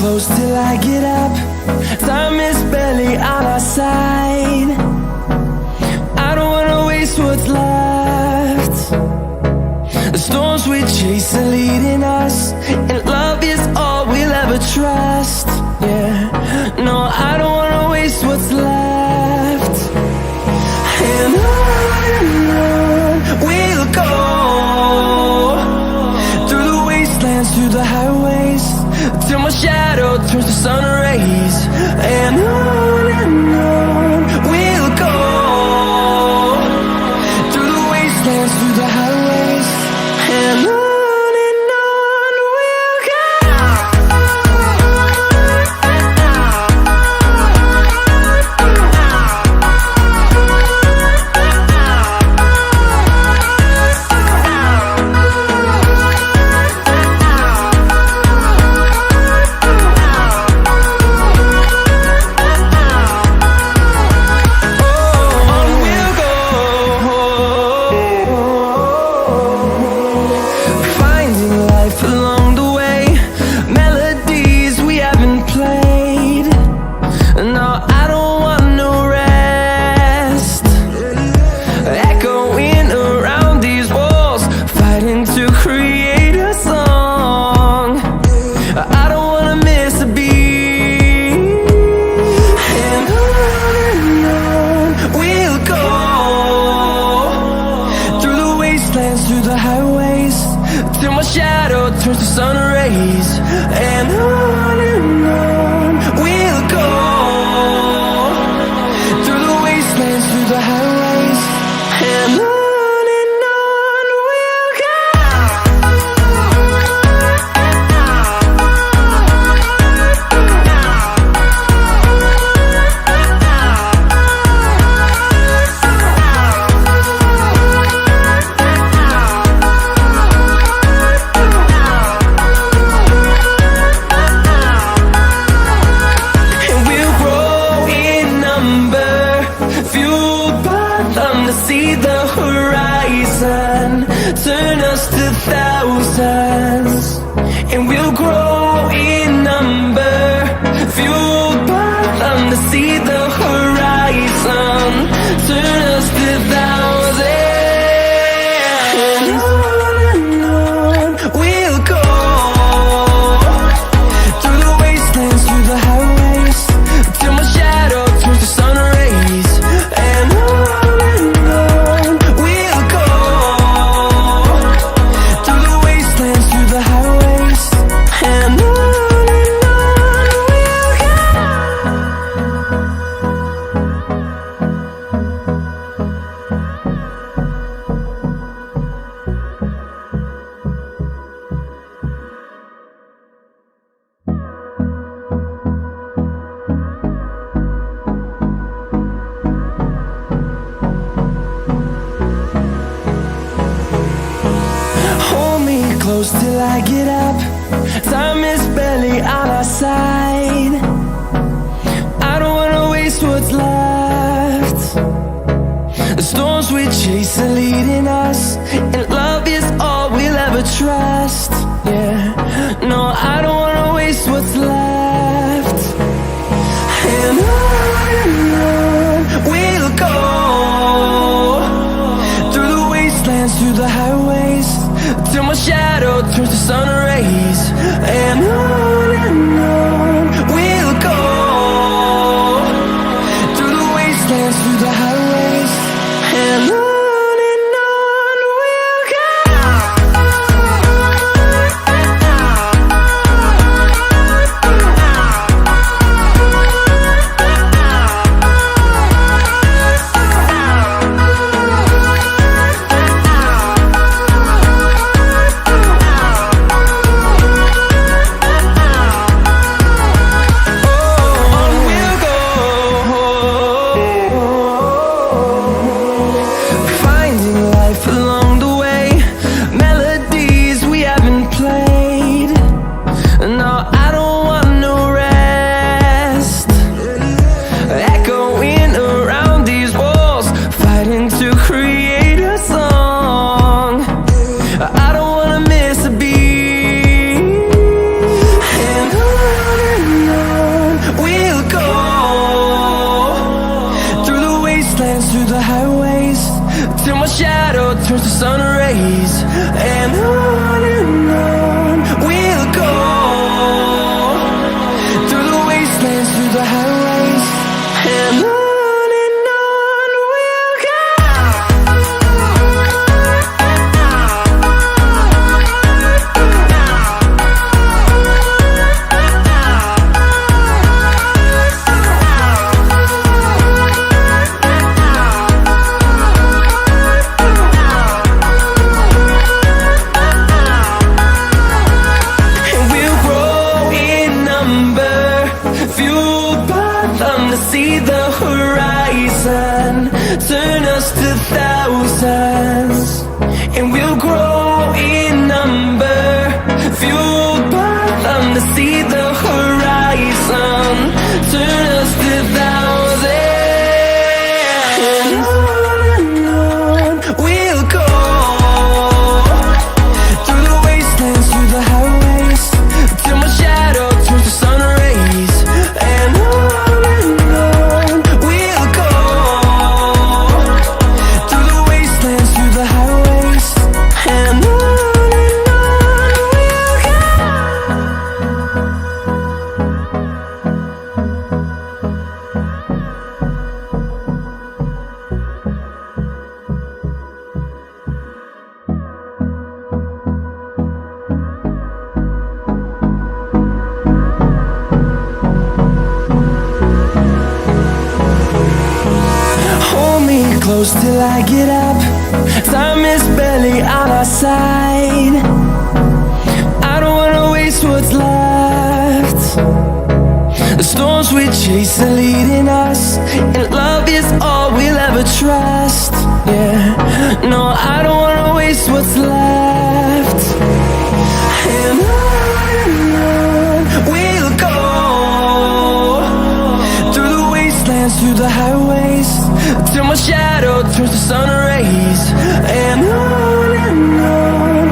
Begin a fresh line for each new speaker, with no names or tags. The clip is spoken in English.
close till I get up. Time is barely on our side. I don't wanna waste what's left. The storms we chase are leading us, and love is all we'll ever trust. Yeah, no, I don't wanna waste what's left. And on we'll go, through the wastelands, through the highways, till my shadow turns to sun rays. And on we'll go, through the wastelands, through the highways, and on we'll go. Through the highways, till my shadow turns to sun rays. And on we'll go, through the wastelands, through the highways, and on we'll go. See the horizon, turn us to thousands, and we'll grow in number, fueled by them to see the horizon, turn us to thousands. And on we'll go, through the wastelands, through the highways, till my shadow turns to sun rays. And close till I get up. Time is barely on our side. I don't wanna waste what's left. The storms we chase are leading us, and love is all we'll ever trust. Yeah, no, I don't wanna waste what's left. And on we'll go, through the wastelands, through the highways, till my shadow turns to sun rays. And on we'll go, through the wastelands, through the highways, and on. We'll go. my shadow turns to sun rays. And on we'll go, through the wastelands, through the highways. And on we'll go. See the horizon, turn us to thousands, and we'll grow in number, fueled by them to see the horizon, turn us to thousands, and on we'll go, through the wastelands, through the highways, till my shadow turns to sun rays. And close till I get up. Time is barely on our side. I don't wanna waste what's left. The storms we chase are leading us, and love is all we'll ever trust. Yeah, no, I don't wanna waste what's left. And on we'll go, through the wastelands, through the highways, till my shadow turns to sun rays. And on